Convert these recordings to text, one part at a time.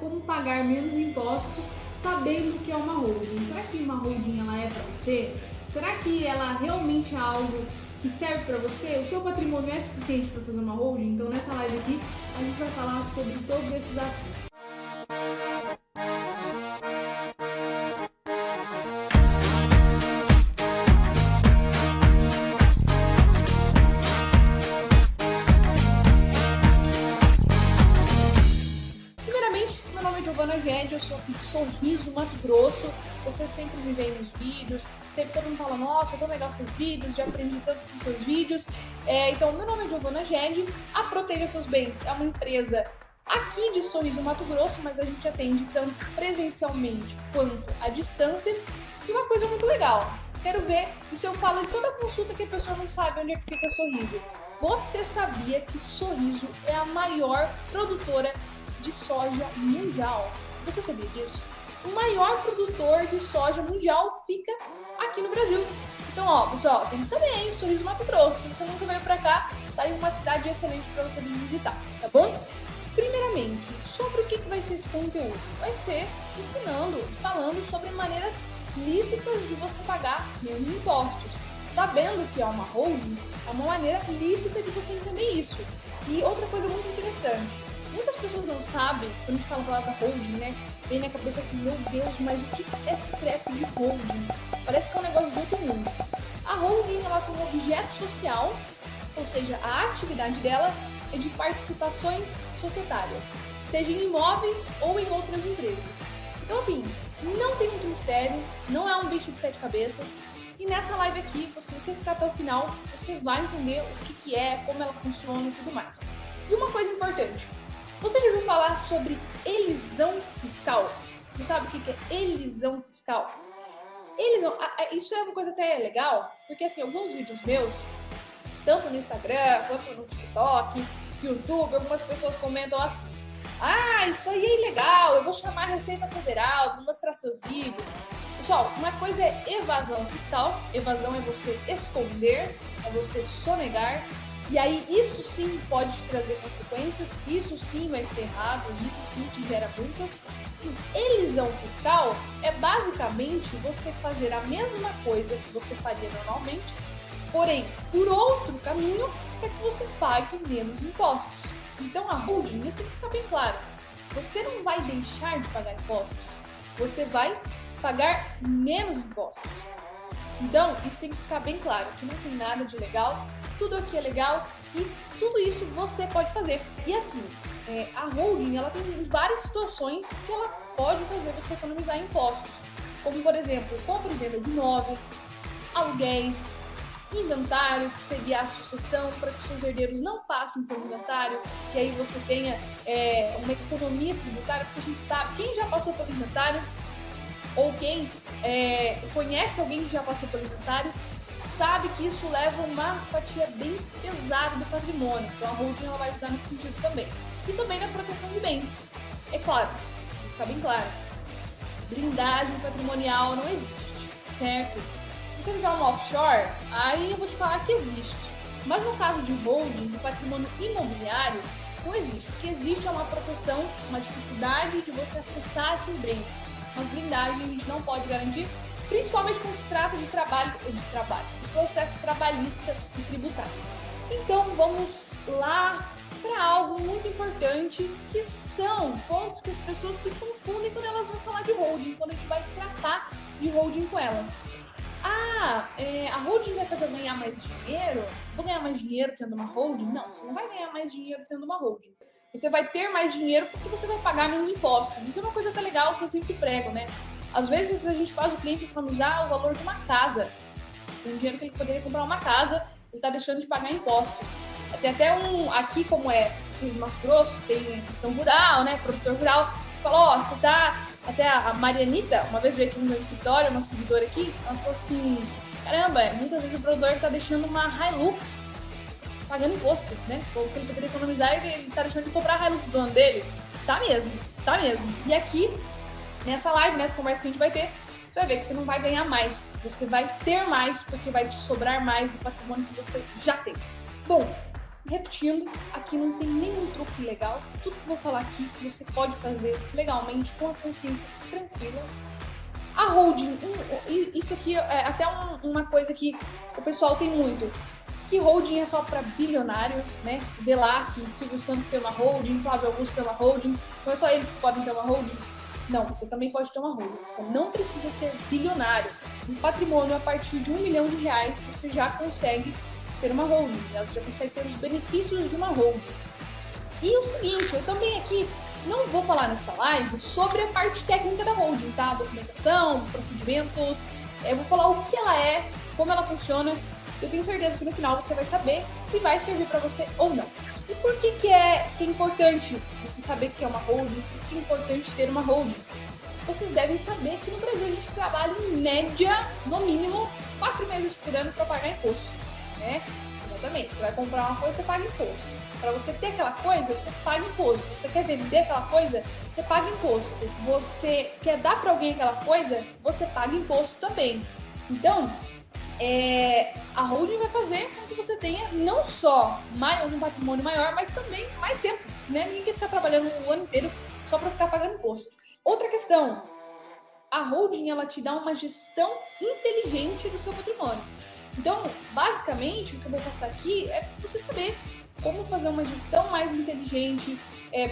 como pagar menos impostos sabendo que é uma holding. Será que uma holding ela é para você? Será que ela realmente é algo que serve para você? O seu patrimônio é suficiente para fazer uma holding? Então nessa live aqui a gente vai falar sobre todos esses assuntos. Eu sou aqui de Sorriso, Mato Grosso. Você sempre me vê nos vídeos, sempre todo mundo fala, nossa, tão legal seus vídeos, já aprendi tanto com seus vídeos. Então, meu nome é Giovana Ged, a Proteja Seus Bens é uma empresa aqui de Sorriso, Mato Grosso, mas a gente atende tanto presencialmente quanto à distância. E uma coisa muito legal, quero ver o seu fala em toda consulta que a pessoa não sabe onde é que fica Sorriso. Você sabia que Sorriso é a maior produtora de soja mundial? Você sabia disso? O maior produtor de soja mundial fica aqui no Brasil. Então, ó, pessoal, tem que saber, hein? Sorriso, Mato Grosso. Se você nunca veio pra cá, tá aí uma cidade excelente pra você vir visitar, tá bom? Primeiramente, sobre o que vai ser esse conteúdo? Vai ser ensinando, falando sobre maneiras lícitas de você pagar menos impostos. Sabendo que é uma holding, é uma maneira lícita de você entender isso. E outra coisa muito interessante, muitas pessoas não sabem, quando a gente fala a palavra holding, né? Vem na cabeça assim, meu Deus, mas o que é esse treco de holding? Parece que é um negócio de outro mundo. A holding, ela tem um objeto social, ou seja, a atividade dela é de participações societárias, seja em imóveis ou em outras empresas. Então assim, não tem muito mistério, não é um bicho de 7 cabeças. E nessa live aqui, se você ficar até o final, você vai entender o que é, como ela funciona e tudo mais. E uma coisa importante, você já ouviu falar sobre elisão fiscal? Você sabe o que é elisão fiscal? Isso é uma coisa até legal, porque assim, alguns vídeos meus, tanto no Instagram, quanto no TikTok, YouTube, algumas pessoas comentam assim, ah, isso aí é ilegal, eu vou chamar a Receita Federal, vou mostrar seus vídeos. Pessoal, uma coisa é evasão fiscal, evasão é você esconder, é você sonegar, e aí isso sim pode te trazer consequências, isso sim vai ser errado, isso sim te gera multas. E elisão fiscal é basicamente você fazer a mesma coisa que você faria normalmente, porém por outro caminho para que você pague menos impostos. Então a holding, isso tem que ficar bem claro, você não vai deixar de pagar impostos, você vai pagar menos impostos. Então, isso tem que ficar bem claro, que não tem nada de legal, tudo aqui é legal e tudo isso você pode fazer. E assim, a holding, ela tem várias situações que ela pode fazer você economizar impostos, como por exemplo, compra e venda de imóveis, aluguéis, inventário, que seria a sucessão, para que seus herdeiros não passem pelo inventário, e aí você tenha uma economia tributária, porque a gente sabe, quem já passou pelo inventário, ou quem conhece alguém que já passou pelo inventário, sabe que isso leva uma fatia bem pesada do patrimônio. Então a holding ela vai ajudar nesse sentido também. E também na proteção de bens. É claro, fica bem claro, blindagem patrimonial não existe, certo? Se você fizer uma offshore, aí eu vou te falar que existe. Mas no caso de holding, do patrimônio imobiliário, não existe. O que existe é uma proteção, uma dificuldade de você acessar esses bens. Mas blindagem a gente não pode garantir, principalmente quando se trata de de processo trabalhista e tributário. Então vamos lá para algo muito importante, que são pontos que as pessoas se confundem quando elas vão falar de holding, quando a gente vai tratar de holding com elas. A holding vai fazer eu ganhar mais dinheiro? Vou ganhar mais dinheiro tendo uma holding? Não, você não vai ganhar mais dinheiro tendo uma holding. Você vai ter mais dinheiro porque você vai pagar menos impostos. Isso é uma coisa até legal que eu sempre prego, né? Às vezes a gente faz o cliente economizar o valor de uma casa. Um dinheiro que ele poderia comprar uma casa, ele está deixando de pagar impostos. Tem até aqui como é Sorriso, Mato Grosso, tem questão rural, né? Produtor rural. Fala, você tá... Até a Marianita, uma vez veio aqui no meu escritório, uma seguidora aqui, ela falou assim, caramba, muitas vezes o produtor tá deixando uma Hilux pagando imposto, né? O que ele poderia economizar, ele tá deixando de comprar a Hilux do ano dele. Tá mesmo. E aqui, nessa live, nessa conversa que a gente vai ter, você vai ver que você não vai ganhar mais, você vai ter mais, porque vai te sobrar mais do patrimônio que você já tem. Bom, repetindo, aqui não tem nenhum truque legal. Tudo que eu vou falar aqui você pode fazer legalmente, com a consciência tranquila. A holding, isso aqui é até uma coisa que o pessoal tem muito, que holding é só para bilionário, né? Vê lá que Silvio Santos tem uma holding, Flávio Augusto tem uma holding, não é só eles que podem ter uma holding. Não, você também pode ter uma holding, você não precisa ser bilionário. Um patrimônio a partir de R$1 milhão, você já consegue ter uma holding, você já consegue ter os benefícios de uma holding. E o seguinte, eu também aqui não vou falar nessa live sobre a parte técnica da holding, tá? Documentação, procedimentos, eu vou falar o que ela é, como ela funciona. Eu tenho certeza que no final você vai saber se vai servir para você ou não. E por que é importante você saber que é uma holding? Por que é importante ter uma holding? Vocês devem saber que no Brasil a gente trabalha em média, no mínimo, 4 meses por ano para pagar imposto, né? Exatamente, você vai comprar uma coisa, você paga imposto. Para você ter aquela coisa, você paga imposto. Você quer vender aquela coisa, você paga imposto. Você quer dar para alguém aquela coisa, você paga imposto também. Então, a holding vai fazer com que você tenha não só um patrimônio maior, mas também mais tempo, né? Ninguém quer ficar trabalhando o ano inteiro só para ficar pagando imposto. Outra questão, a holding ela te dá uma gestão inteligente do seu patrimônio. Então, basicamente, o que eu vou passar aqui é para você saber como fazer uma gestão mais inteligente.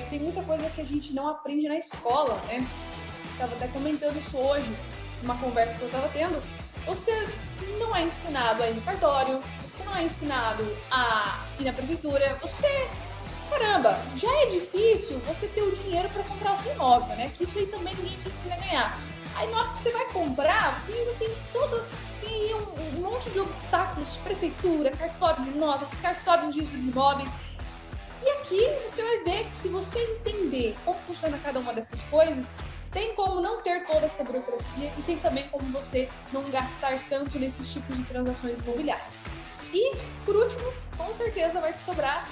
Tem muita coisa que a gente não aprende na escola, né? Estava até comentando isso hoje, numa conversa que eu estava tendo. Você não é ensinado a ir no cartório, você não é ensinado a ir na prefeitura, caramba, já é difícil você ter o dinheiro para comprar o seu imóvel, né? Que isso aí também ninguém te ensina a ganhar. Aí na hora que você vai comprar, você ainda tem um monte de obstáculos, prefeitura, cartório de notas, cartório de registro de imóveis. E aqui você vai ver que se você entender como funciona cada uma dessas coisas, tem como não ter toda essa burocracia e tem também como você não gastar tanto nesses tipos de transações imobiliárias. E, por último, com certeza vai te sobrar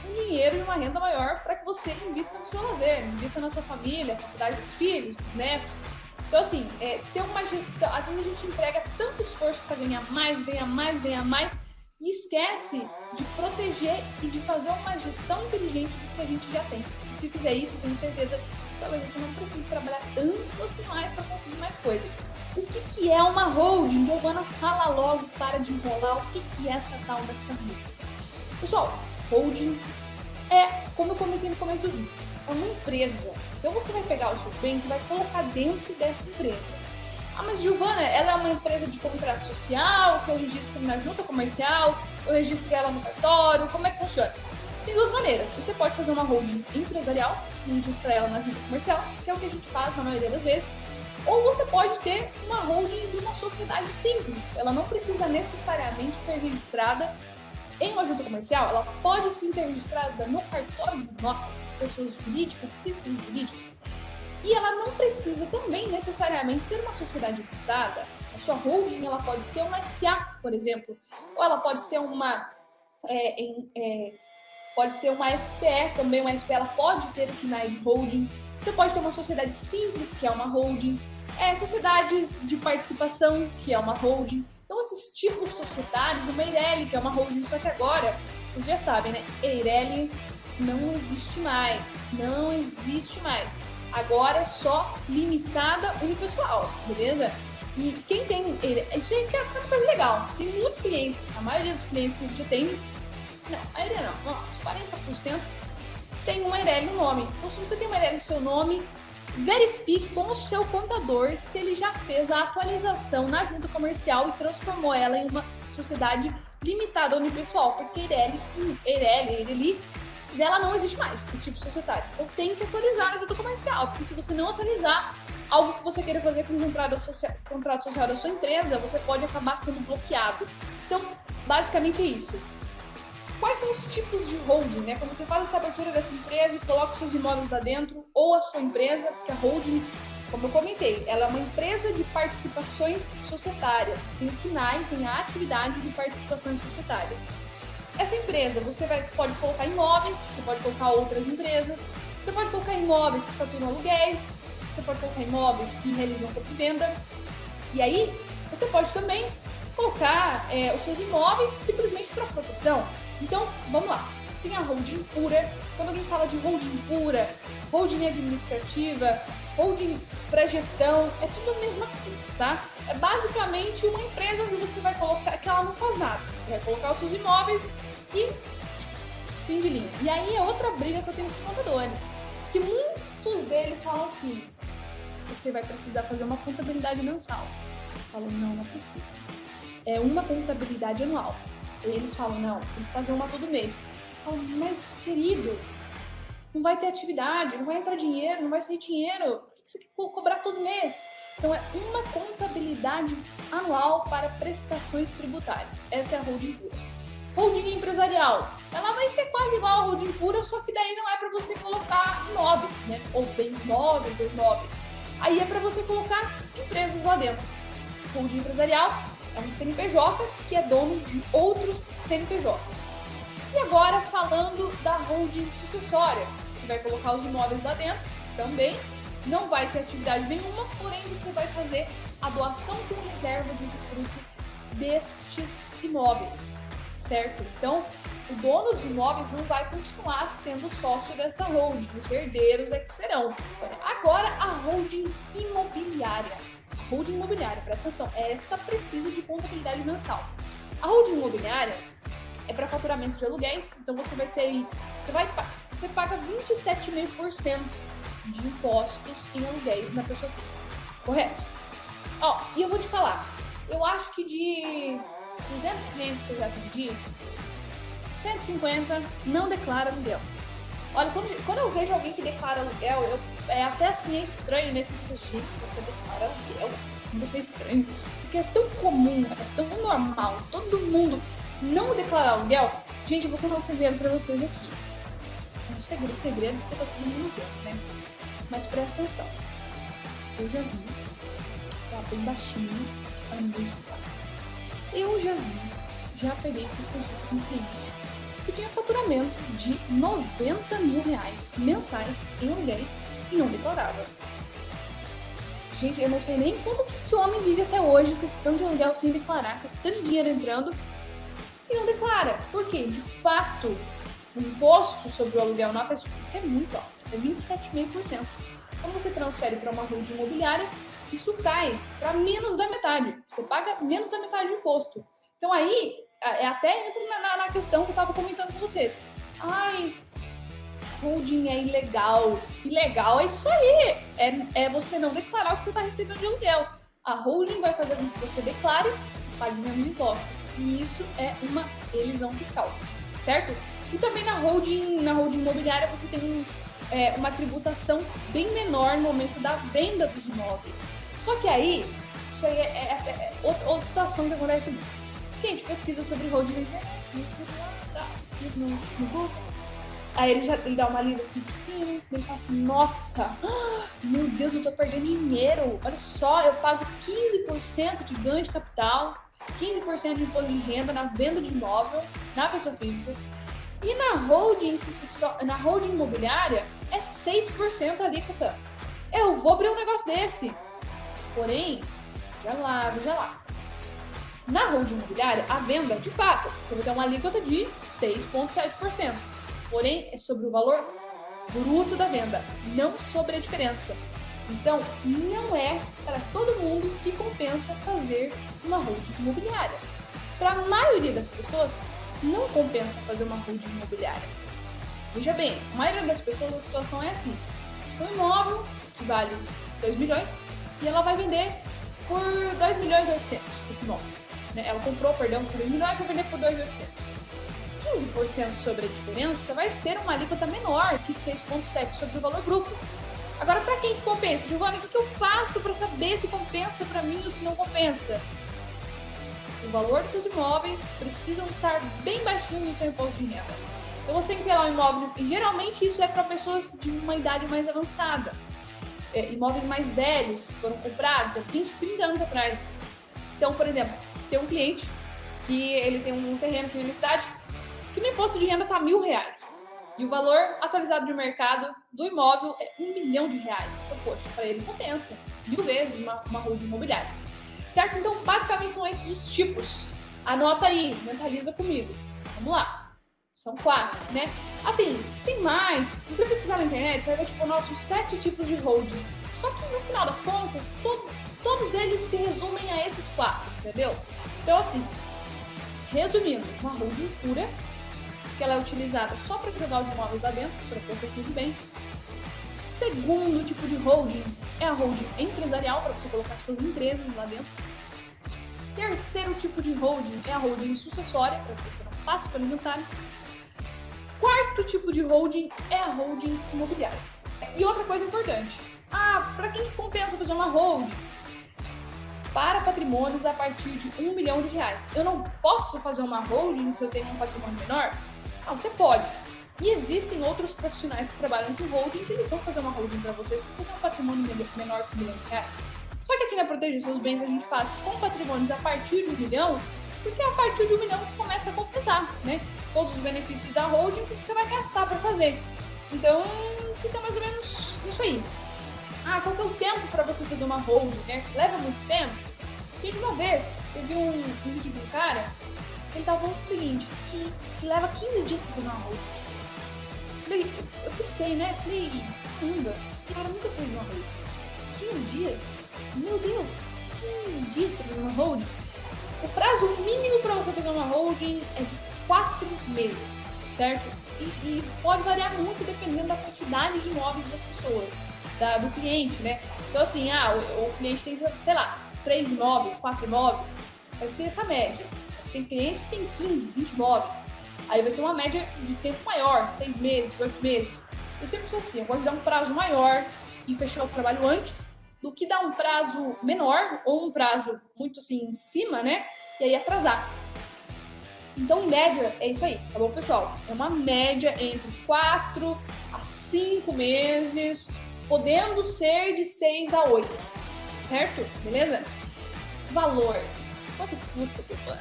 um dinheiro e uma renda maior para que você invista no seu lazer, invista na sua família, na faculdade dos filhos, dos netos. Então, assim, ter uma gestão... Às vezes a gente emprega tanto esforço para ganhar mais, e esquece de proteger e de fazer uma gestão inteligente do que a gente já tem. E se fizer isso, eu tenho certeza que talvez você não precise trabalhar tanto assim mais para conseguir mais coisa. O que é uma holding? Giovana, fala logo, para de enrolar. O que é essa tal dessa holding? Pessoal, holding como eu comentei no começo do vídeo, é uma empresa. Então você vai pegar os seus bens e vai colocar dentro dessa empresa. Ah, mas Giovana, ela é uma empresa de contrato social, que eu registro na junta comercial, eu registro ela no cartório, como é que funciona? Tem duas maneiras. Você pode fazer uma holding empresarial e registrar ela na junta comercial, que é o que a gente faz na maioria das vezes. Ou você pode ter uma holding de uma sociedade simples. Ela não precisa necessariamente ser registrada em uma junta comercial, ela pode sim ser registrada no cartório de notas, pessoas jurídicas, físicas e jurídicas. E ela não precisa também necessariamente ser uma sociedade limitada. A sua holding ela pode ser uma SA, por exemplo, ou ela pode ser uma SPE também. Uma SPE ela pode ter o KNAI de holding. Você pode ter uma sociedade simples, que é uma holding, sociedades de participação, que é uma holding. Então, esses tipos societários, uma Eireli, que é uma holding, só que agora, vocês já sabem, né? Eireli não existe mais. Agora é só limitada unipessoal, beleza? E quem tem... Isso aí que é uma coisa legal. Tem muitos clientes, a maioria dos clientes que a gente atende... Não, a maioria não, uns 40% tem uma Eireli no nome. Então, se você tem uma Eireli no seu nome, verifique com o seu contador se ele já fez a atualização na junta comercial e transformou ela em uma sociedade limitada unipessoal, porque Eireli, dela não existe mais, esse tipo societário. Então tem que atualizar na junta comercial, porque se você não atualizar algo que você queira fazer com o contrato social da sua empresa, você pode acabar sendo bloqueado. Então, basicamente é isso. Quais são os tipos de holding, né? Quando você faz essa abertura dessa empresa e coloca os seus imóveis lá dentro, ou a sua empresa, porque a holding, como eu comentei, ela é uma empresa de participações societárias. Tem o KNAI, tem a atividade de participações societárias. Essa empresa, você pode colocar imóveis, você pode colocar outras empresas, você pode colocar imóveis que faturam aluguéis, você pode colocar imóveis que realizam compra e venda. E aí, você pode também colocar os seus imóveis simplesmente para proteção. Então, vamos lá. tem a holding pura. Quando alguém fala de holding pura, holding administrativa, holding para gestão, é tudo a mesma coisa, tá? É basicamente uma empresa onde você vai colocar, que ela não faz nada. Você vai colocar os seus imóveis e fim de linha. E aí é outra briga que eu tenho com os contadores, que muitos deles falam assim, você vai precisar fazer uma contabilidade mensal. Eu falo, não precisa. É uma contabilidade anual. E eles falam, não, tem que fazer uma todo mês. Eu falo, mas querido, não vai ter atividade, não vai entrar dinheiro, não vai sair dinheiro. Por que você quer cobrar todo mês? Então é uma contabilidade anual para prestações tributárias. Essa é a holding pura. Holding empresarial, ela vai ser quase igual a holding pura, só que daí não é para você colocar imóveis, né? Ou bens móveis ou imóveis. Aí é para você colocar empresas lá dentro. Holding empresarial é um CNPJ que é dono de outros CNPJs. E agora falando da holding sucessória, você vai colocar os imóveis lá dentro também, não vai ter atividade nenhuma, porém você vai fazer a doação com reserva de usufruto destes imóveis, certo? Então, o dono dos imóveis não vai continuar sendo sócio dessa holding, os herdeiros é que serão. Agora, a holding imobiliária. A holding imobiliária, presta atenção, essa precisa de contabilidade mensal. A holding imobiliária é para faturamento de aluguéis, então você vai ter aí, você paga 27,5% de impostos em aluguéis na pessoa física, correto? Ó, e eu vou te falar, eu acho que de 200 clientes que eu já atendi, 150 não declara aluguel. Olha, quando eu vejo alguém que declara aluguel, é até assim, é estranho nesse gente, você declara aluguel, você é estranho, porque é tão comum, é tão normal, todo mundo não declarar aluguel. Gente, eu vou contar um segredo pra vocês aqui. Um segredo, porque tá todo mundo vendo, né? Mas presta atenção. Eu já vi, tá bem baixinho, aí não vou escutar. Eu já peguei e fiz consulta com um cliente que tinha faturamento de R$90 mil mensais em aluguéis e não declarava. Gente, eu não sei nem como que esse homem vive até hoje com esse tanto de aluguel sem declarar, com esse tanto de dinheiro entrando e não declara. Por quê? De fato, o imposto sobre o aluguel na pessoa física é muito alto, é 27,5%. Quando você transfere para uma holding imobiliária, isso cai para menos da metade. Você paga menos da metade de imposto. Então aí, até entra na questão que eu estava comentando com vocês. Ai, holding é ilegal. Ilegal é isso aí. É você não declarar o que você está recebendo de aluguel. A holding vai fazer com que você declare e pague menos impostos. E isso é uma elisão fiscal, certo? E também na holding imobiliária você tem uma tributação bem menor no momento da venda dos imóveis. Só que aí, isso aí é outra situação que acontece muito. Gente, pesquisa sobre holding na internet, pesquisa no Google. Aí ele dá uma lida assim por cima, ele fala assim, nossa, meu Deus, eu tô perdendo dinheiro. Olha só, eu pago 15% de ganho de capital, 15% de imposto de renda na venda de imóvel, na pessoa física. E na holding imobiliária é 6% a alíquota. Eu vou abrir um negócio desse. Porém, já lá. Na holding imobiliária, a venda, de fato, você vai ter uma alíquota de 6,7%. Porém, é sobre o valor bruto da venda, não sobre a diferença. Então, não é para todo mundo que compensa fazer uma holding imobiliária. Para a maioria das pessoas, não compensa fazer uma holding imobiliária. Veja bem, a maioria das pessoas, a situação é assim. Um imóvel que vale 2 milhões e ela vai vender por 2 milhões e 800 esse imóvel. Ela comprou, por 2 milhões e vai vender por 2.800. 15% sobre a diferença vai ser uma alíquota menor que 6,7% sobre o valor bruto. Agora, para quem que compensa? Giovana, o que eu faço para saber se compensa para mim ou se não compensa? O valor dos seus imóveis precisam estar bem baixinhos no seu imposto de renda. Então você tem que ter lá um imóvel, e geralmente isso é para pessoas de uma idade mais avançada. Imóveis mais velhos, que foram comprados há 20, 30 anos atrás. Então, por exemplo, tem um cliente que ele tem um terreno aqui na minha cidade que no imposto de renda está R$1.000. E o valor atualizado de mercado do imóvel é R$1 milhão. Então, poxa, para ele compensa 1000 vezes uma holding imobiliária. Certo? Então, basicamente são esses os tipos. Anota aí, mentaliza comigo. Vamos lá. São 4, né? Assim, tem mais. Se você pesquisar na internet, você vai ver, tipo, nossos 7 tipos de holding. Só que no final das contas, todos eles se resumem a esses 4, entendeu? Então, assim, resumindo, uma holding pura, que ela é utilizada só para jogar os imóveis lá dentro, para proteção de bens. Segundo tipo de holding é a holding empresarial, para você colocar suas empresas lá dentro. Terceiro tipo de holding é a holding sucessória, para que você não passe pelo inventário. Quarto tipo de holding é a holding imobiliária. E outra coisa importante, para quem compensa fazer uma holding? Para patrimônios a partir de R$1 milhão. Eu não posso fazer uma holding se eu tenho um patrimônio menor? Não, você pode. E existem outros profissionais que trabalham com holding que eles vão fazer uma holding para você se você tem um patrimônio menor que R$1 milhão. Só que aqui na Proteja Seus Bens a gente faz com patrimônios a partir de R$1 milhão, porque é a partir de R$1 milhão que começa a compensar, né? Todos os benefícios da holding que você vai gastar para fazer. Então, fica mais ou menos isso aí. Qual que é o tempo para você fazer uma holding, né? Leva muito tempo? Porque de uma vez, eu vi um vídeo de um cara, ele tava falando o seguinte, que leva 15 dias para fazer uma holding. Falei, eu pensei, né? Falei, caramba, o cara nunca fez uma holding. 15 dias? Meu Deus, 15 dias para fazer uma holding? O prazo mínimo para você fazer uma holding é de 4 meses, certo? E pode variar muito dependendo da quantidade de imóveis das pessoas, do cliente, né? Então assim, o cliente tem, sei lá, 3 imóveis, 4 imóveis, vai ser essa média. Mas tem clientes que tem 15, 20 imóveis. Aí vai ser uma média de tempo maior, 6 meses, 8 meses. Eu sempre sou assim, eu gosto de dar um prazo maior e fechar o trabalho antes do que dar um prazo menor ou um prazo muito assim em cima, né? E aí atrasar. Então, em média, é isso aí, tá bom, pessoal? É uma média entre 4 a 5 meses, podendo ser de 6 a 8, certo? Beleza? Valor. Quanto custa o plano?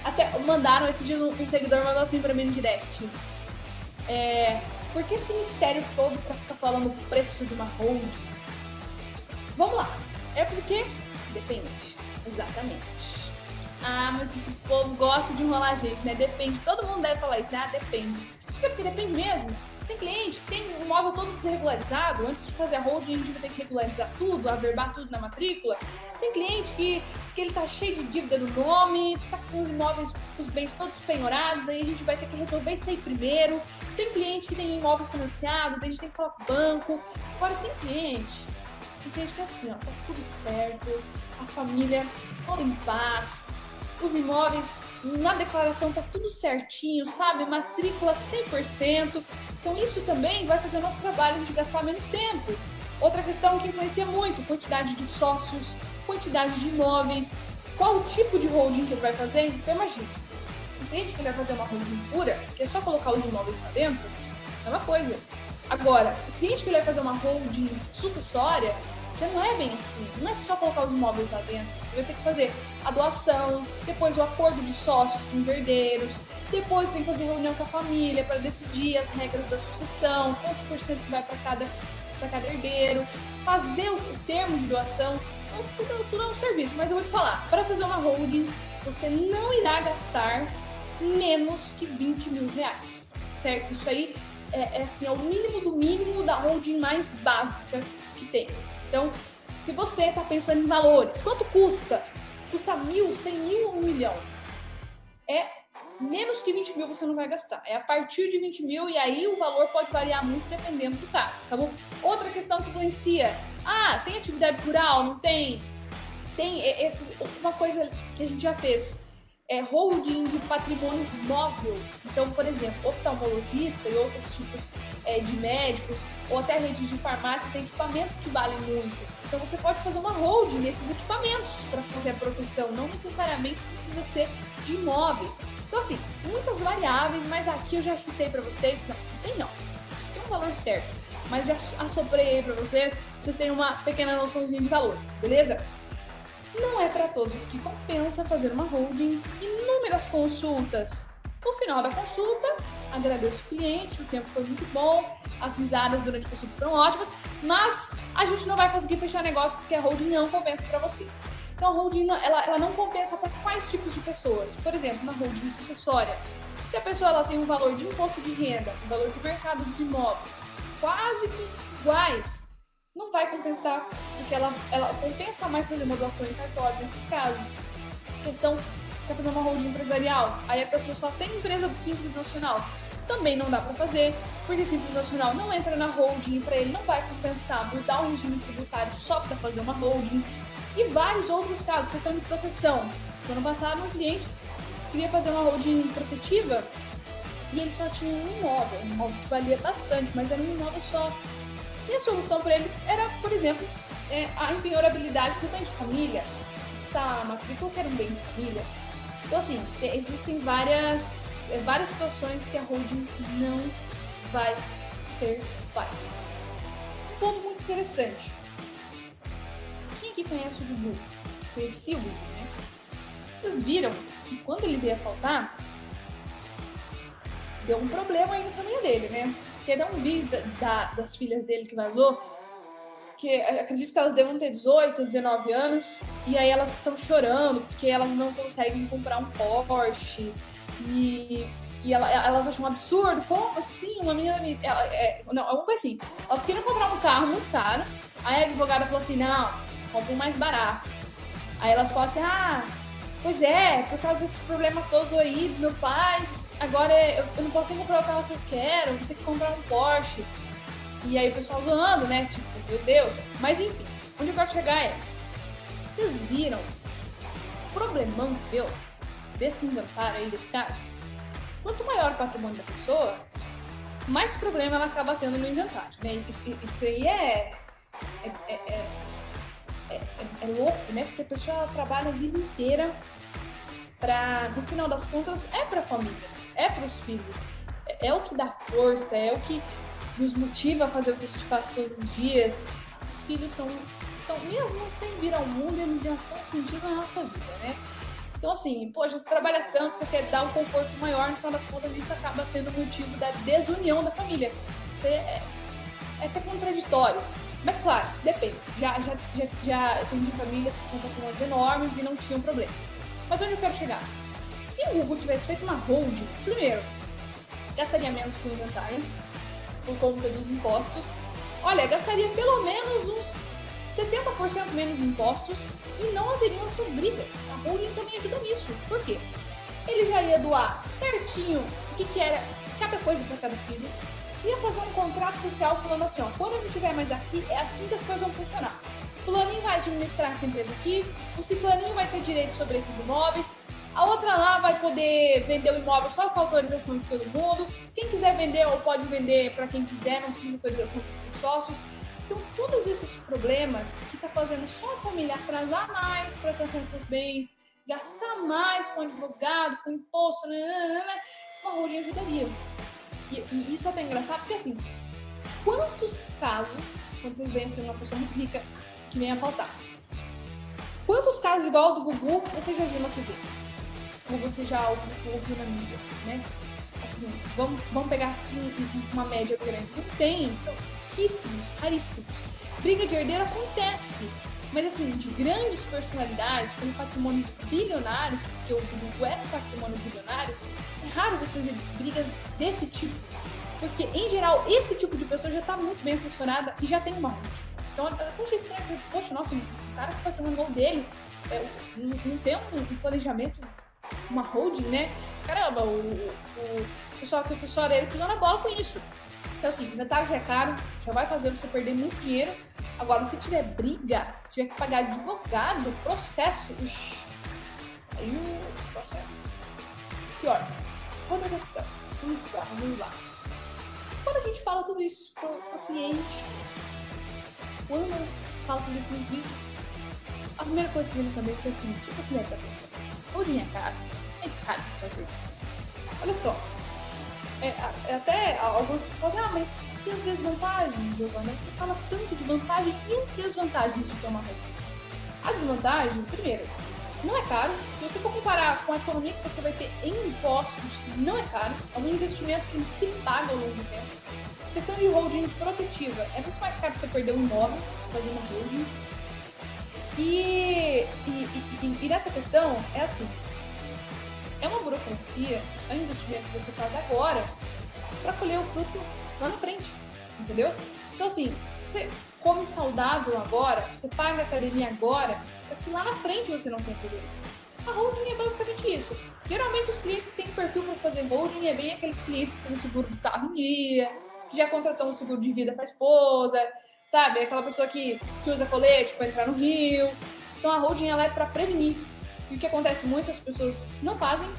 Até mandaram esse dia, um seguidor mandou assim pra mim no direct. Por que esse mistério todo pra ficar falando o preço de uma holding? Vamos lá. É porque depende. Exatamente. Mas esse povo gosta de enrolar a gente, né? Depende. Todo mundo deve falar isso, né? Depende. Por quê? Porque depende mesmo. Tem cliente que tem o imóvel todo desregularizado. Antes de fazer a holding, a gente vai ter que regularizar tudo, averbar tudo na matrícula. Tem cliente que ele tá cheio de dívida no nome, tá com os imóveis, os bens todos penhorados, aí a gente vai ter que resolver isso aí primeiro. Tem cliente que tem imóvel financiado, daí a gente tem que falar com o banco. Agora tem cliente que é assim, tá tudo certo, a família toda em paz, os imóveis na declaração tá tudo certinho, sabe? Matrícula 100%. Então isso também vai fazer o nosso trabalho de gastar menos tempo. Outra questão que influencia muito, quantidade de sócios, quantidade de imóveis, qual o tipo de holding que ele vai fazer. Então imagina, o cliente que vai fazer uma holding pura, que é só colocar os imóveis lá dentro, é uma coisa. Agora, o cliente que vai fazer uma holding sucessória, já não é bem assim, não é só colocar os imóveis lá dentro, você vai ter que fazer a doação, depois o acordo de sócios com os herdeiros, depois tem que fazer reunião com a família para decidir as regras da sucessão, quantos por cento que vai para cada herdeiro, fazer o termo de doação, então, tudo é um serviço. Mas eu vou te falar, para fazer uma holding, você não irá gastar menos que R$20 mil, certo? Isso aí é assim, é o mínimo do mínimo da holding mais básica que tem. Então, se você está pensando em valores, quanto custa? Custa 1.000, 100 mil ou 1 milhão? Menos que 20 mil você não vai gastar. É a partir de 20 mil e aí o valor pode variar muito dependendo do caso, tá bom? Outra questão que influencia. Tem atividade rural? Não tem? Uma coisa que a gente já fez. Holding de patrimônio móvel. Então, por exemplo, oftalmologista e outros tipos de médicos ou até redes de farmácia têm equipamentos que valem muito. Então, você pode fazer uma holding nesses equipamentos para fazer a proteção. Não necessariamente precisa ser de imóveis. Então, assim, muitas variáveis, mas aqui eu já chutei para vocês. Não, chutei não. Chutei um valor certo. Mas já assoprei aí para vocês terem uma pequena noçãozinha de valores, beleza? Não é para todos que compensa fazer uma holding. Inúmeras consultas. No final da consulta, agradeço o cliente, o tempo foi muito bom, as risadas durante a consulta foram ótimas, mas a gente não vai conseguir fechar negócio porque a holding não compensa para você. Então a holding ela não compensa para quais tipos de pessoas? Por exemplo, na holding sucessória, Se a pessoa ela tem um valor de imposto de renda, um valor de mercado dos imóveis quase que iguais, não vai compensar, porque ela compensa mais fazer uma doação em cartório nesses casos. A questão quer fazer uma holding empresarial, aí a pessoa só tem empresa do Simples Nacional. Também não dá para fazer, porque Simples Nacional não entra na holding e para ele não vai compensar mudar o regime tributário só para fazer uma holding. E vários outros casos, questão de proteção. Semana passada um cliente queria fazer uma holding protetiva e ele só tinha um imóvel que valia bastante, mas era um imóvel só. E a solução para ele era, por exemplo, a empenhorabilidade do bem de família, essa matrícula que era um bem de família. Então, assim, existem várias situações que a holding não vai ser válida. Um ponto muito interessante. Quem aqui conhece o Gugu? Conhecia o Gugu, né? Vocês viram que quando ele veio a faltar, deu um problema aí na família dele, né? Porque deu um vídeo das filhas dele que vazou, que acredito que elas devam ter 18, 19 anos, e aí elas estão chorando porque elas não conseguem comprar um Porsche, e elas acham um absurdo. Como assim? Uma menina... não, alguma coisa assim. Elas queriam comprar um carro muito caro, aí a advogada falou assim, não, compra um mais barato. Aí elas falam assim, pois é, por causa desse problema todo aí do meu pai, agora eu não posso nem comprar o carro que eu quero, vou ter que comprar um Porsche. E aí o pessoal zoando, né? Tipo, meu Deus. Mas enfim, onde eu quero chegar vocês viram o problemão que deu desse inventário aí desse cara? Quanto maior o patrimônio da pessoa, mais problema ela acaba tendo no inventário, né? Isso aí é louco, né? Porque a pessoa ela trabalha a vida inteira pra, no final das contas, pra família, pros filhos. É o que dá força, é o que nos motiva a fazer o que a gente faz todos os dias. Os filhos são mesmo sem vir ao mundo, eles já são sentido na nossa vida, né? Então, assim, poxa, você trabalha tanto, você quer dar um conforto maior, no final das contas, isso acaba sendo motivo da desunião da família. Isso é até contraditório. Mas, claro, isso depende. Já atendi famílias que tinham patrimônios enormes e não tinham problemas. Mas onde eu quero chegar? Se o Google tivesse feito uma holding, primeiro, gastaria menos com o inventário, por conta dos impostos. Olha, gastaria pelo menos uns 70% menos impostos e não haveriam essas brigas. A holding também ajuda nisso. Por quê? Ele já ia doar certinho o que era cada coisa para cada filho, ia fazer um contrato social falando assim, quando eu não estiver mais aqui, é assim que as coisas vão funcionar. O fulaninho vai administrar essa empresa aqui, o ciclaninho vai ter direito sobre esses imóveis, a outra lá vai poder vender o imóvel só com a autorização de todo mundo. Quem quiser vender ou pode vender para quem quiser, não precisa de autorização dos sócios. Então, todos esses problemas que está fazendo só a família atrasar mais para ter acesso aos bens, gastar mais com advogado, com imposto, uma holding ajudaria. E isso é até engraçado, porque assim, quantos casos, quando vocês veem assim, uma pessoa muito rica que vem a faltar, quantos casos igual ao do Gugu você já viu na TV? Ou você já ouviu na mídia, né? Assim, vamos pegar assim uma média grande. Não tem, são pouquíssimos, raríssimos. Briga de herdeiro acontece, mas assim, de grandes personalidades, com patrimônios bilionários, porque o Gugu é patrimônio bilionário, é raro você ver brigas desse tipo. Porque, em geral, esse tipo de pessoa já está muito bem assessorada e já tem uma holding. Então, poxa, estranho, poxa, nossa, um cara com patrimônio igual dele não tem um planejamento, uma holding, né? Caramba, o pessoal que assessora ele pisou na bola com isso. Então, assim, o inventário já é caro, já vai fazer você perder muito dinheiro. Agora, se tiver briga, tiver que pagar advogado, processo, aí o processo. Pior, outra questão. Vamos lá. Quando a gente fala tudo isso pro cliente, quando fala tudo isso nos vídeos, a primeira coisa que vem na cabeça é assim, tipo, você deve estar pensando, holding é caro de fazer. Olha só, até algumas pessoas falam, mas e as desvantagens, Giovana? Você fala tanto de vantagem e as desvantagens de ter uma holding? A desvantagem, primeiro, não é caro. Se você for comparar com a economia que você vai ter em impostos, não é caro. É um investimento que ele se paga ao longo do tempo. A questão de holding protetiva, é muito mais caro você perder um imóvel fazer uma holding. E nessa questão, é assim, é uma burocracia, é um investimento que você faz agora para colher o fruto lá na frente, entendeu? Então assim, você come saudável agora, você paga a academia agora, para que lá na frente você não tenha problema. A holding é basicamente isso. Geralmente os clientes que têm perfil para fazer holding é bem aqueles clientes que têm o seguro do carro em dia, que já contratou um seguro de vida para a esposa, sabe? Aquela pessoa que usa colete para entrar no rio. Então a holding ela é para prevenir. E o que acontece muito, as pessoas não fazem,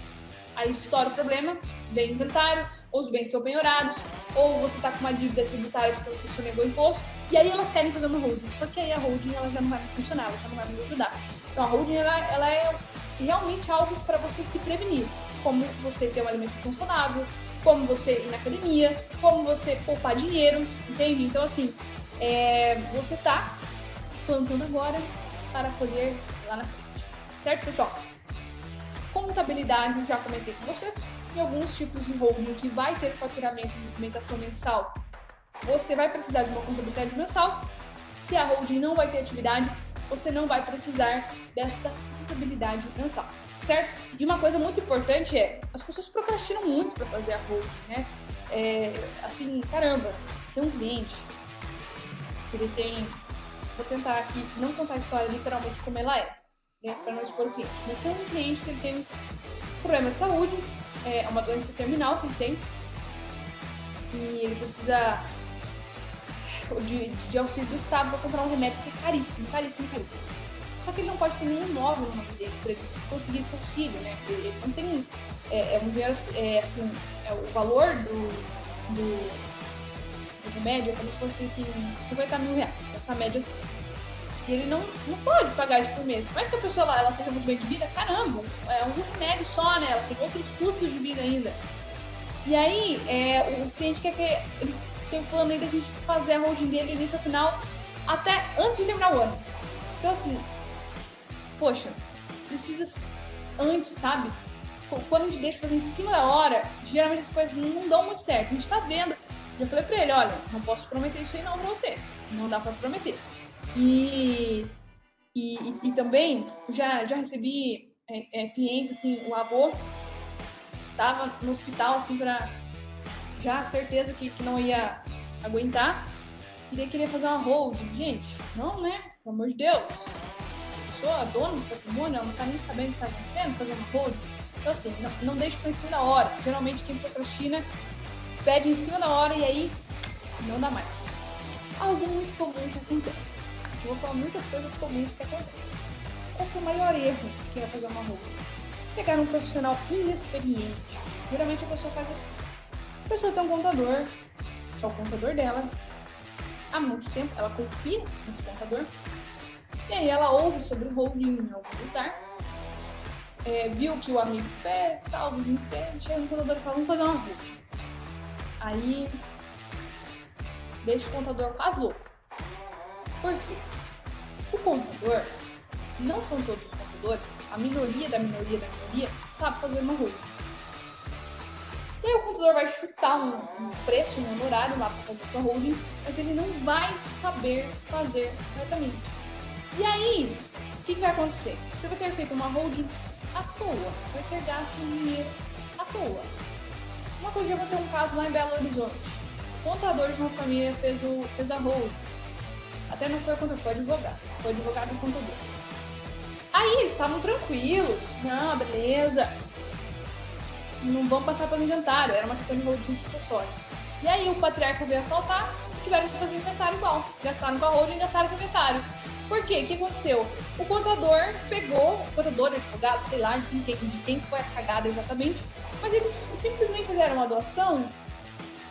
aí estoura o problema, vem inventário, ou os bens são penhorados, ou você está com uma dívida tributária porque você sonegou imposto, e aí elas querem fazer uma holding. Só que aí a holding ela já não vai mais funcionar, ela já não vai mais ajudar. Então a holding ela é realmente algo para você se prevenir, como você ter uma alimentação saudável, como você ir na academia, como você poupar dinheiro, entende? Então assim, você está plantando agora para colher lá na frente. Certo, pessoal? Contabilidade, já comentei com vocês. Em alguns tipos de holding que vai ter faturamento e movimentação mensal, você vai precisar de uma contabilidade mensal. Se a holding não vai ter atividade, você não vai precisar desta contabilidade mensal, certo? E uma coisa muito importante as pessoas procrastinam muito para fazer a holding, né? Assim, caramba, tem um cliente que ele tem... Vou tentar aqui não contar a história literalmente como ela né, para não expor o cliente. Mas tem um cliente que ele tem problema de saúde, é uma doença terminal que ele tem, e ele precisa de auxílio do Estado para comprar um remédio que é caríssimo, caríssimo, caríssimo. Só que ele não pode ter nenhum imóvel no nome dele para ele conseguir esse auxílio, né? Ele não tem um dinheiro, assim, o valor do remédio é como se fosse assim, 50 mil reais, essa média assim. E ele não pode pagar isso por mês. Mas que a pessoa lá, ela seja muito bem de vida, caramba, é um remédio só, né? Ela tem outros custos de vida ainda. E aí, o cliente quer que ele tem o plano aí da gente fazer a holding dele do início ao final, até antes de terminar o ano. Então assim, poxa, precisa antes, sabe? Quando a gente deixa fazer em cima da hora, geralmente as coisas não dão muito certo. A gente tá vendo. Já falei pra ele, olha, não posso prometer isso aí não pra você. Não dá pra prometer. E também já recebi clientes, assim, o avô tava no hospital, assim, pra já certeza que não ia aguentar, e daí queria fazer uma holding. Gente, não, né? Pelo amor de Deus. A pessoa, dona do patrimônio, ela não tá nem sabendo o que tá acontecendo, fazer uma holding. Então, assim, não deixe pra em cima da hora. Geralmente, quem procrastina pede em cima da hora e aí não dá mais. Algo muito comum que acontece. Eu vou falar muitas coisas comuns que acontecem. Qual que é o maior erro de quem vai fazer uma holding? Pegar um profissional inexperiente. Geralmente a pessoa faz assim. A pessoa tem um contador, que é o contador dela. Há muito tempo ela confia nesse contador. E aí ela ouve sobre holding em algum lugar. Viu que o amigo fez, tal, o vizinho fez. Chega no contador e fala, vamos fazer uma holding. Aí deixa o contador quase louco. Por quê? O contador, não são todos os contadores, a minoria da minoria sabe fazer uma holding. E aí o contador vai chutar um preço, um honorário lá para fazer sua holding, mas ele não vai saber fazer corretamente. E aí, o que vai acontecer? Você vai ter feito uma holding à toa, vai ter gasto dinheiro à toa. Uma coisa que aconteceu um caso lá em Belo Horizonte. O contador de uma família fez a holding. Até não foi o contador, foi advogado. Foi advogado do contador. Aí eles estavam tranquilos. Não, beleza. Não vamos passar pelo inventário. Era uma questão de holding sucessória. E aí o patriarca veio a faltar, tiveram que fazer inventário igual. Gastaram com a holding e gastaram com o inventário. Por quê? O que aconteceu? O contador pegou, o contador, advogado, sei lá, enfim, de quem foi a cagada exatamente, mas eles simplesmente fizeram uma doação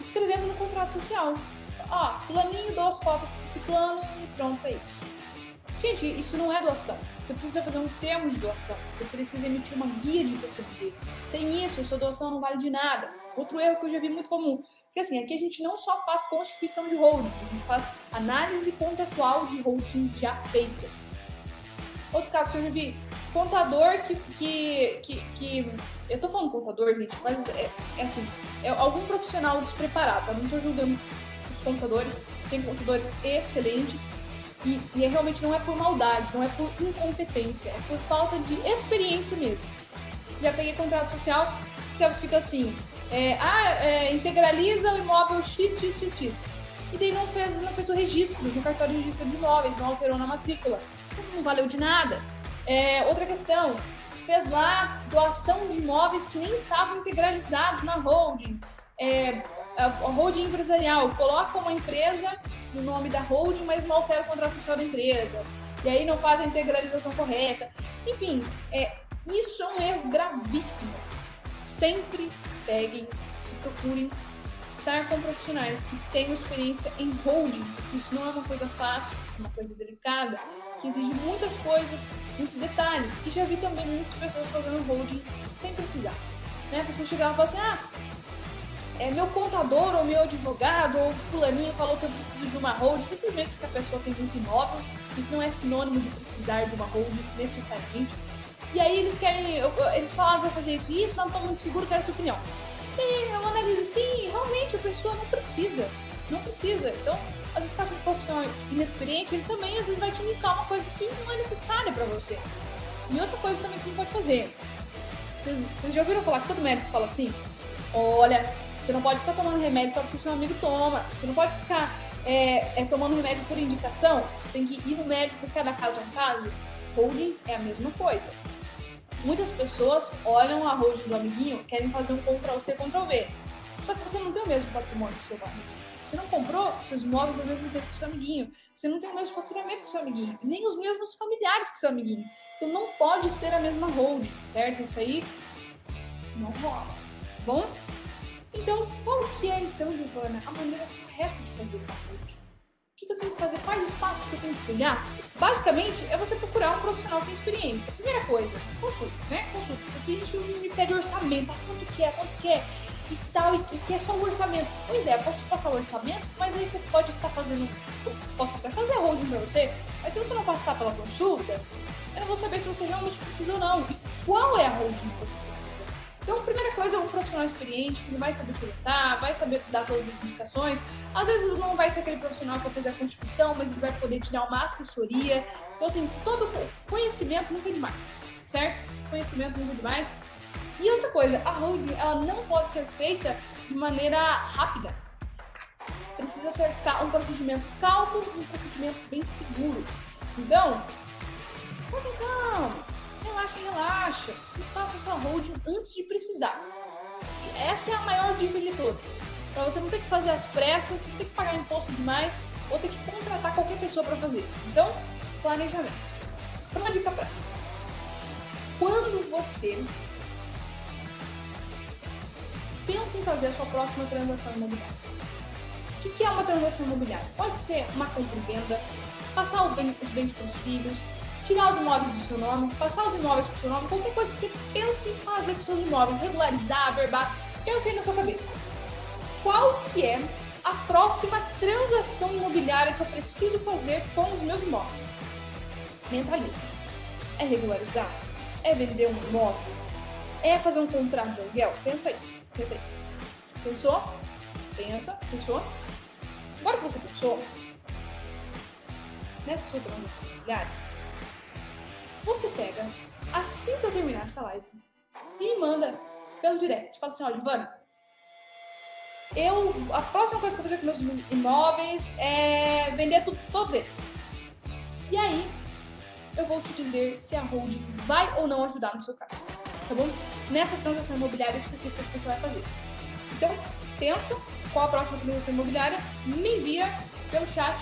escrevendo no contrato social. Ó, fulaninho doa as cotas pro ciclano e pronto, é isso. Gente, isso não é doação. Você precisa fazer um termo de doação. Você precisa emitir uma guia de TCMD. Sem isso, sua doação não vale de nada. Outro erro que eu já vi muito comum. Porque assim, aqui a gente não só faz constituição de holding, a gente faz análise contratual de holdings já feitas. Outro caso que eu já vi, contador que eu tô falando contador, gente, mas assim, é algum profissional despreparado, tá? Não tô julgando os contadores, tem contadores excelentes e realmente não é por maldade, não é por incompetência, é por falta de experiência mesmo. Já peguei contrato social que estava escrito assim, integraliza o imóvel XXXX. E daí não fez o registro no cartório de registro de imóveis, não alterou na matrícula. Não valeu de nada. Outra questão, fez lá doação de imóveis que nem estavam integralizados na holding. A holding empresarial, coloca uma empresa no nome da holding, mas não altera o contrato social da empresa. E aí não faz a integralização correta. Enfim, isso é um erro gravíssimo. Sempre peguem e procurem estar com profissionais que tenham experiência em holding, porque isso não é uma coisa fácil, é uma coisa delicada, que exige muitas coisas, muitos detalhes. E já vi também muitas pessoas fazendo holding sem precisar. Né? A pessoa chegava e falava assim, meu contador ou meu advogado ou fulaninho falou que eu preciso de uma holding, simplesmente porque a pessoa tem muito imóvel. Isso não é sinônimo de precisar de uma holding necessariamente. E aí eles falaram para fazer isso, mas não estou muito seguro, quero a sua opinião. E eu analiso, sim, realmente a pessoa não precisa. Então, às vezes está com um profissional inexperiente, ele também às vezes vai te indicar uma coisa que não é necessária para você. E outra coisa também que você pode fazer, vocês já ouviram falar que todo médico fala assim, olha, você não pode ficar tomando remédio só porque seu amigo toma, você não pode ficar tomando remédio por indicação, você tem que ir no médico porque cada caso é um caso. Holding é a mesma coisa. Muitas pessoas olham a holding do amiguinho, querem fazer um Ctrl-C, Ctrl-V. Só que você não tem o mesmo patrimônio que o seu amiguinho. Você não comprou seus imóveis ao mesmo tempo que o seu amiguinho. Você não tem o mesmo faturamento que o seu amiguinho. Nem os mesmos familiares que o seu amiguinho. Então não pode ser a mesma holding, certo? Isso aí não rola, tá bom? Então, qual que é, então, Giovana, a maneira correta de fazer uma holding? O que eu tenho que fazer? Quais os passos que eu tenho que trilhar? Basicamente, é você procurar um profissional que tem experiência. Primeira coisa, consulta, né? Consulta. Tem gente que me pede orçamento. Quanto que é? E tal, e quer só o orçamento. Pois é, eu posso te passar o orçamento, mas aí você pode estar fazendo... Eu posso até fazer a holding pra você, mas se você não passar pela consulta, eu não vou saber se você realmente precisa ou não. E qual é a holding que você precisa? Então, a primeira coisa é um profissional experiente, que vai saber te orientar, vai saber dar todas as indicações. Às vezes não vai ser aquele profissional que vai fazer a constituição, mas ele vai poder te dar uma assessoria. Então, assim, todo conhecimento nunca é demais, certo? Conhecimento nunca é demais. E outra coisa, a holding, ela não pode ser feita de maneira rápida. Precisa ser um procedimento calmo e um procedimento bem seguro. Então, vai com calma. Relaxa e faça sua holding antes de precisar. Essa é a maior dica de todas. Para você não ter que fazer às pressas, não ter que pagar imposto demais ou ter que contratar qualquer pessoa para fazer. Então, planejamento. Então, uma dica prática. Quando você pensa em fazer a sua próxima transação imobiliária, o que é uma transação imobiliária? Pode ser uma compra e venda, passar os bens para os filhos, tirar os imóveis do seu nome, passar os imóveis para o seu nome, qualquer coisa que você pense em fazer com seus imóveis, regularizar, averbar, pense aí na sua cabeça. Qual que é a próxima transação imobiliária que eu preciso fazer com os meus imóveis? Mentaliza. É regularizar? É vender um imóvel? É fazer um contrato de aluguel? Pensa aí. Pensou? Pensou? Agora que você pensou, nessa sua transação imobiliária, você pega, assim que eu terminar essa live, e me manda pelo direct. Fala assim, ó, Giovana, a próxima coisa que eu vou fazer com meus imóveis é vender todos eles. E aí, eu vou te dizer se a holding vai ou não ajudar no seu caso, tá bom? Nessa transação imobiliária específica que você vai fazer. Então, pensa qual a próxima transação imobiliária, me envia pelo chat,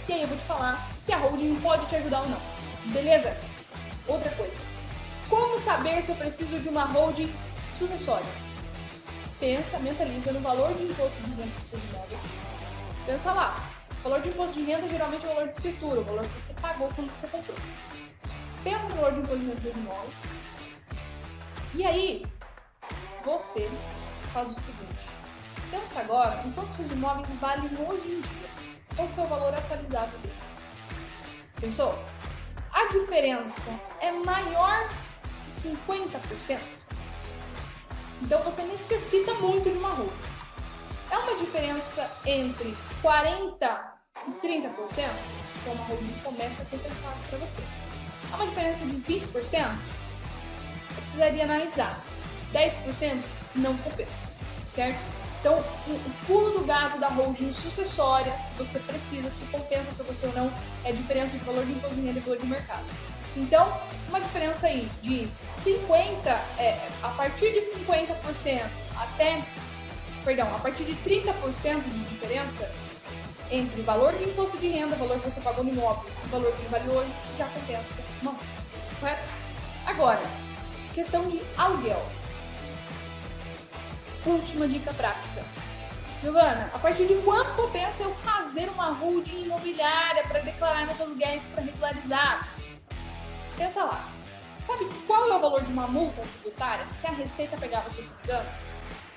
e aí eu vou te falar se a holding pode te ajudar ou não. Beleza? Outra coisa, como saber se eu preciso de uma holding sucessória? Pensa, mentaliza no valor de imposto de renda dos seus imóveis. Pensa lá, o valor de imposto de renda geralmente é o valor de escritura, o valor que você pagou quando você comprou. Pensa no valor de imposto de renda dos seus imóveis. E aí, você faz o seguinte, pensa agora em quanto seus imóveis valem hoje em dia. Qual que é o valor atualizado deles? Pensou? A diferença é maior que 50%. Então você necessita muito de uma holding. É uma diferença entre 40% e 30%, então uma holding começa a compensar para você. É uma diferença de 20%, precisaria analisar. 10% não compensa, certo? Então, o pulo do gato da holding sucessória, se você precisa, se compensa para você ou não, é a diferença de valor de imposto de renda e valor de mercado. Então, uma diferença aí de 50%, a partir de 50% a partir de 30% de diferença entre valor de imposto de renda, valor que você pagou no imóvel e valor que ele vale hoje, já compensa uma holding, correto? Agora, questão de aluguel. Última dica prática. Giovana, a partir de quanto compensa eu fazer uma holding imobiliária para declarar meus aluguéis para regularizar? Pensa lá. Sabe qual é o valor de uma multa tributária se a Receita pegar você se engano?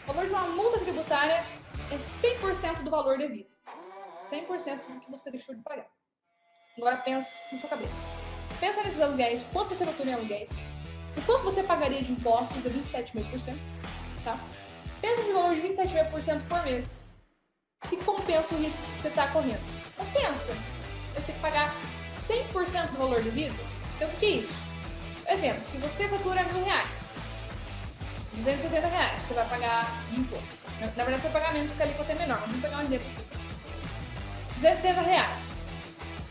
O valor de uma multa tributária é 100% do valor devido. 100% do que você deixou de pagar. Agora pensa na sua cabeça. Pensa nesses aluguéis, quanto você fatura em aluguéis, o quanto você pagaria de impostos, é 27,5%, tá? Pensa nesse valor de 27,5% por mês. Se compensa o risco que você está correndo. Então pensa, eu tenho que pagar 100% do valor devido? Então o que é isso? Exemplo, se você fatura R$1.000, R$270, você vai pagar de imposto. Na verdade, você vai pagar menos porque a alíquota é menor. Vamos pegar um exemplo assim. R$270.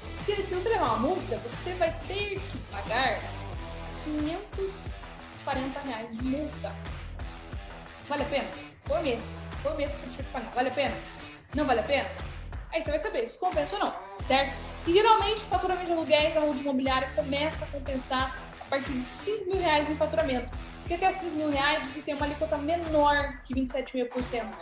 Se você levar uma multa, você vai ter que pagar R$540 de multa. Vale a pena? Por mês que você deixou de pagar. Vale a pena? Não vale a pena? Aí você vai saber se compensa ou não, certo? E geralmente o faturamento de aluguéis da holding imobiliária começa a compensar a partir de R$5.000 em faturamento. Porque até R$5.000 você tem uma alíquota menor que 27,5%.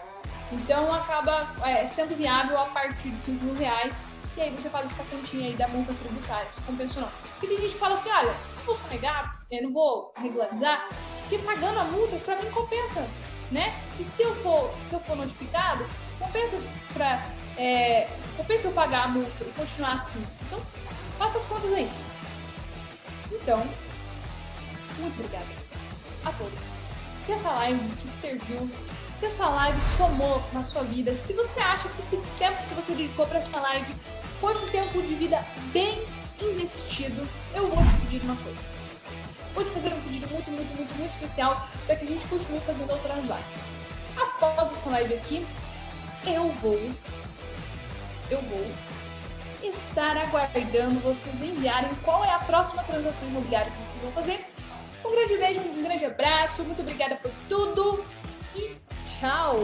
Então acaba sendo viável a partir de R$5.000. E aí você faz essa continha aí da multa tributária, se compensa ou não. Porque tem gente que fala assim, olha, não vou sonegar, não vou regularizar, porque pagando a multa pra mim compensa, né? Se eu for notificado, compensa eu pagar a multa e continuar assim. Então, faça as contas aí. Então, muito obrigada a todos. Se essa live te serviu, se essa live somou na sua vida, se você acha que esse tempo que você dedicou para essa live foi um tempo de vida bem investido, eu vou te pedir uma coisa. Vou te fazer um pedido muito, muito, muito, muito especial para que a gente continue fazendo outras lives. Após essa live aqui, eu vou estar aguardando vocês enviarem qual é a próxima transação imobiliária que vocês vão fazer. Um grande beijo, um grande abraço, muito obrigada por tudo e tchau!